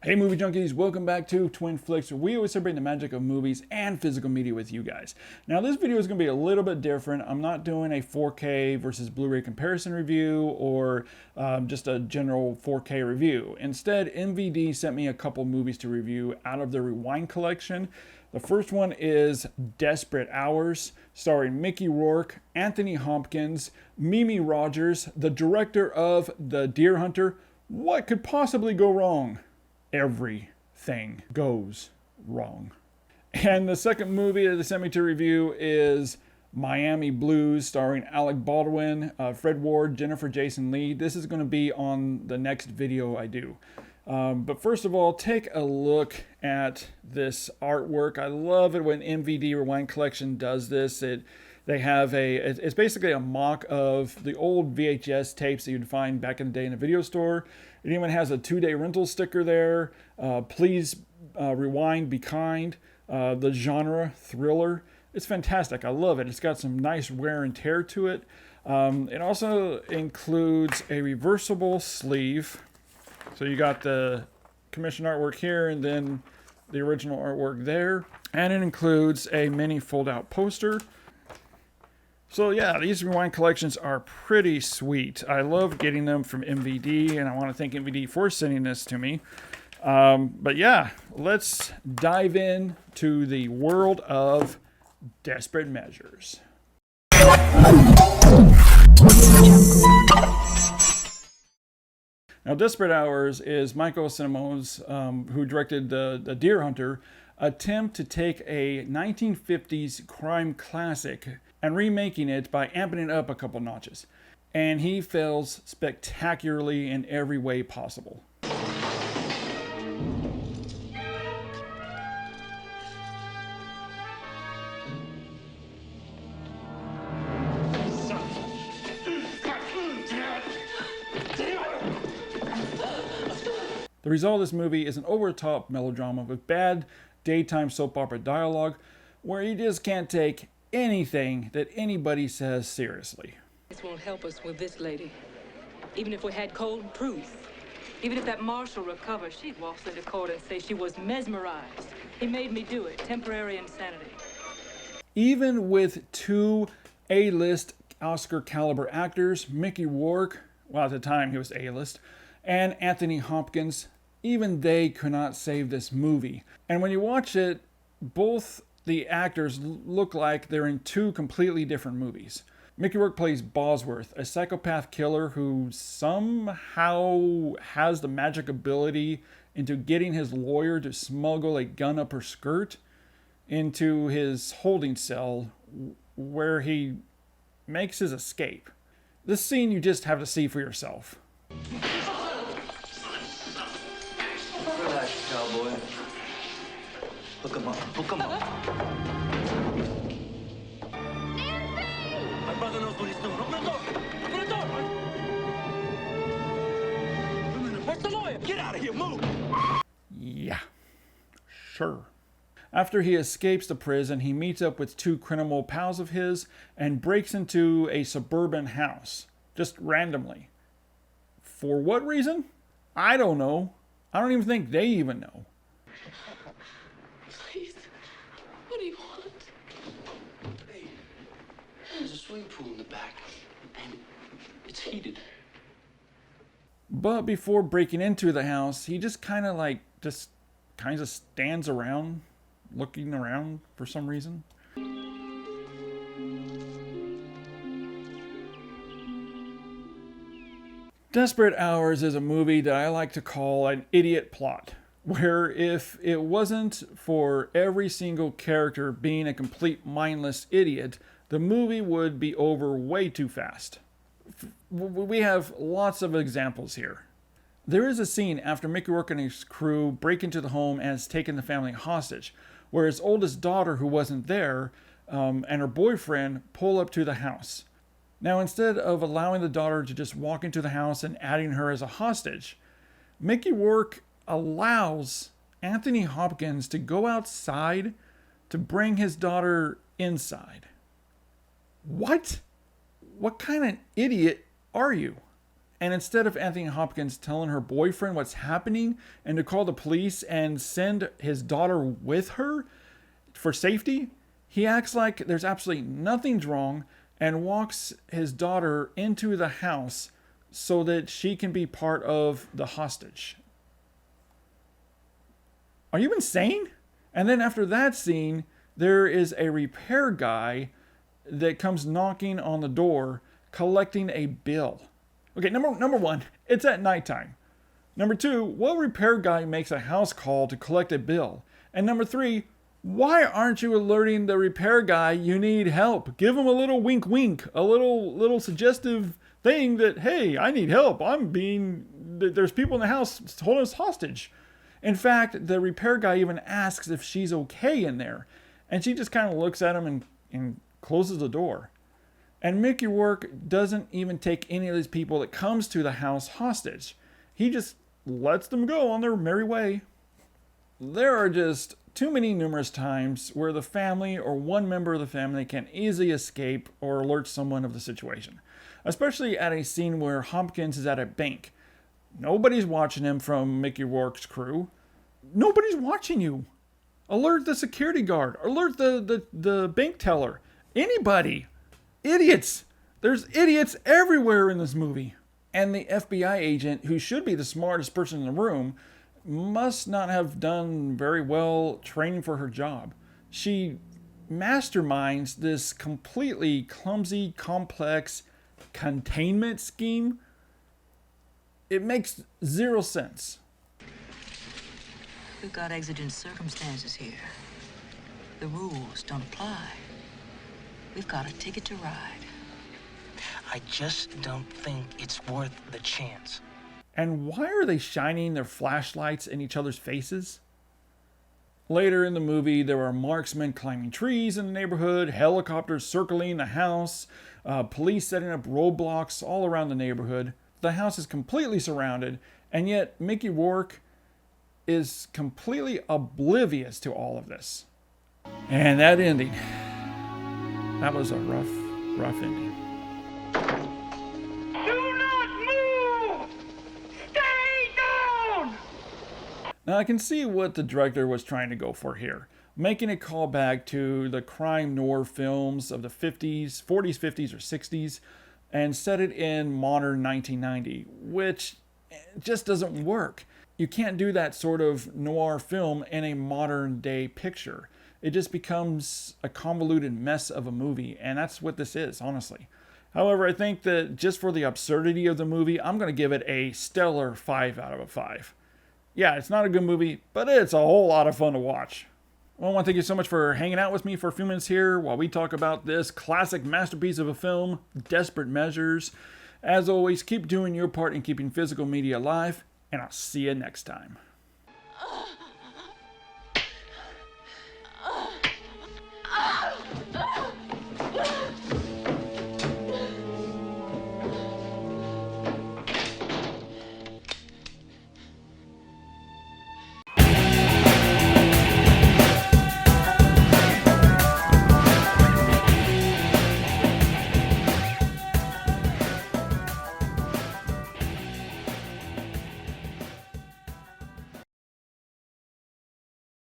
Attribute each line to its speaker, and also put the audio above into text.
Speaker 1: Hey movie junkies, welcome back to Twin Flicks, where we always celebrate the magic of movies and physical media with you guys. Now this video is going to be a little bit different. I'm not doing a 4K versus Blu-ray comparison review or just a general 4K review. Instead, MVD sent me a couple movies to review out of their Rewind Collection. The first one is Desperate Hours, starring Mickey Rourke, Anthony Hopkins, Mimi Rogers, the director of The Deer Hunter. What could possibly go wrong? Everything goes wrong. And the second movie that they sent me to review is Miami Blues, starring Alec Baldwin, Fred Ward, Jennifer Jason Leigh. This is going to be on the next video I do. But first of all, take a look at this artwork. I love it when MVD Rewind Collection does this. It's basically a mock of the old VHS tapes that you'd find back in the day in a video store. It even has a 2-day rental sticker there. Please rewind, be kind. The genre, thriller. It's fantastic. I love it. It's got some nice wear and tear to it. It also includes a reversible sleeve. So you got the commission artwork here and then the original artwork there. And it includes a mini fold-out poster. So yeah, these Rewind collections are pretty sweet. I love getting them from MVD, and I want to thank MVD for sending this to me. But yeah, let's dive in to the world of Desperate Measures. Now, Desperate Hours is Michael Cinemo's, who directed the Deer Hunter, attempt to take a 1950s crime classic and remaking it by amping it up a couple notches. And he fails spectacularly in every way possible. The result of this movie is an over-the-top melodrama with bad daytime soap opera dialogue where you just can't take anything that anybody says seriously.
Speaker 2: This won't help us with this lady. Even if we had cold proof, even if that marshal recovers, she'd waltz into court and say she was mesmerized. He made me do it. Temporary insanity.
Speaker 1: Even with two A-list Oscar caliber actors, Mickey Rourke, well at the time he was A-list, and Anthony Hopkins, even they could not save this movie. And when you watch it, both the actors look like they're in two completely different movies. Mickey Rourke plays Bosworth, a psychopath killer who somehow has the magic ability into getting his lawyer to smuggle a gun up her skirt into his holding cell where he makes his escape. This scene you just have to see for yourself.
Speaker 3: Relax, cowboy. Hook him up. Hook him up. My brother knows what he's doing. Open the door. Open the door. Where's the lawyer? Get out of here. Move.
Speaker 1: Yeah, sure. After he escapes the prison, he meets up with two criminal pals of his and breaks into a suburban house, just randomly. For what reason? I don't know. I don't even think they even know.
Speaker 4: Please, what do you want?
Speaker 3: Hey, there's a swimming pool in the back, and it's heated.
Speaker 1: But before breaking into the house, he just kind of stands around, looking around for some reason. Desperate Hours is a movie that I like to call an idiot plot, where if it wasn't for every single character being a complete mindless idiot, the movie would be over way too fast. We have lots of examples here. There is a scene after Mickey Rourke and his crew break into the home and has taken the family hostage, where his oldest daughter, who wasn't there, and her boyfriend pull up to the house. Now, instead of allowing the daughter to just walk into the house and adding her as a hostage, Mickey Rourke allows Anthony Hopkins to go outside to bring his daughter inside. What? What kind of idiot are you? And instead of Anthony Hopkins telling her boyfriend what's happening and to call the police and send his daughter with her for safety, he acts like there's absolutely nothing wrong and walks his daughter into the house so that she can be part of the hostage. Are you insane? And then after that scene, there is a repair guy that comes knocking on the door, collecting a bill. Okay, number one, it's at nighttime. Number two, what repair guy makes a house call to collect a bill? And number three, why aren't you alerting the repair guy you need help? Give him a little wink wink, a little suggestive thing that, hey, I need help. There's people in the house holding us hostage. In fact, the repair guy even asks if she's okay in there. And she just kind of looks at him and closes the door. And Mickey Rourke doesn't even take any of these people that comes to the house hostage. He just lets them go on their merry way. There are just too many numerous times where the family or one member of the family can easily escape or alert someone of the situation. Especially at a scene where Hopkins is at a bank. Nobody's watching him from Mickey Rourke's crew. Nobody's watching you. Alert the security guard. Alert the bank teller. Anybody. Idiots. There's idiots everywhere in this movie. And the FBI agent, who should be the smartest person in the room, must not have done very well training for her job. She masterminds this completely clumsy, complex containment scheme. It makes zero sense.
Speaker 5: We've got exigent circumstances here. The rules don't apply. We've got a ticket to ride.
Speaker 6: I just don't think it's worth the chance.
Speaker 1: And why are they shining their flashlights in each other's faces? Later in the movie, there are marksmen climbing trees in the neighborhood, helicopters circling the house, police setting up roadblocks all around the neighborhood. The house is completely surrounded, and yet Mickey Rourke is completely oblivious to all of this. And that ending, that was a rough ending.
Speaker 7: Do not move! Stay down!
Speaker 1: Now I can see what the director was trying to go for here, making a callback to the crime noir films of the 50s, 40s, 50s, or 60s, and set it in modern 1990, which just doesn't work. You can't do that sort of noir film in a modern day picture. It just becomes a convoluted mess of a movie, and that's what this is, honestly. However, I think that just for the absurdity of the movie, I'm going to give it a stellar 5 out of 5. Yeah, it's not a good movie, but it's a whole lot of fun to watch. Well, I want to thank you so much for hanging out with me for a few minutes here while we talk about this classic masterpiece of a film, Desperate Measures. As always, keep doing your part in keeping physical media alive, and I'll see you next time.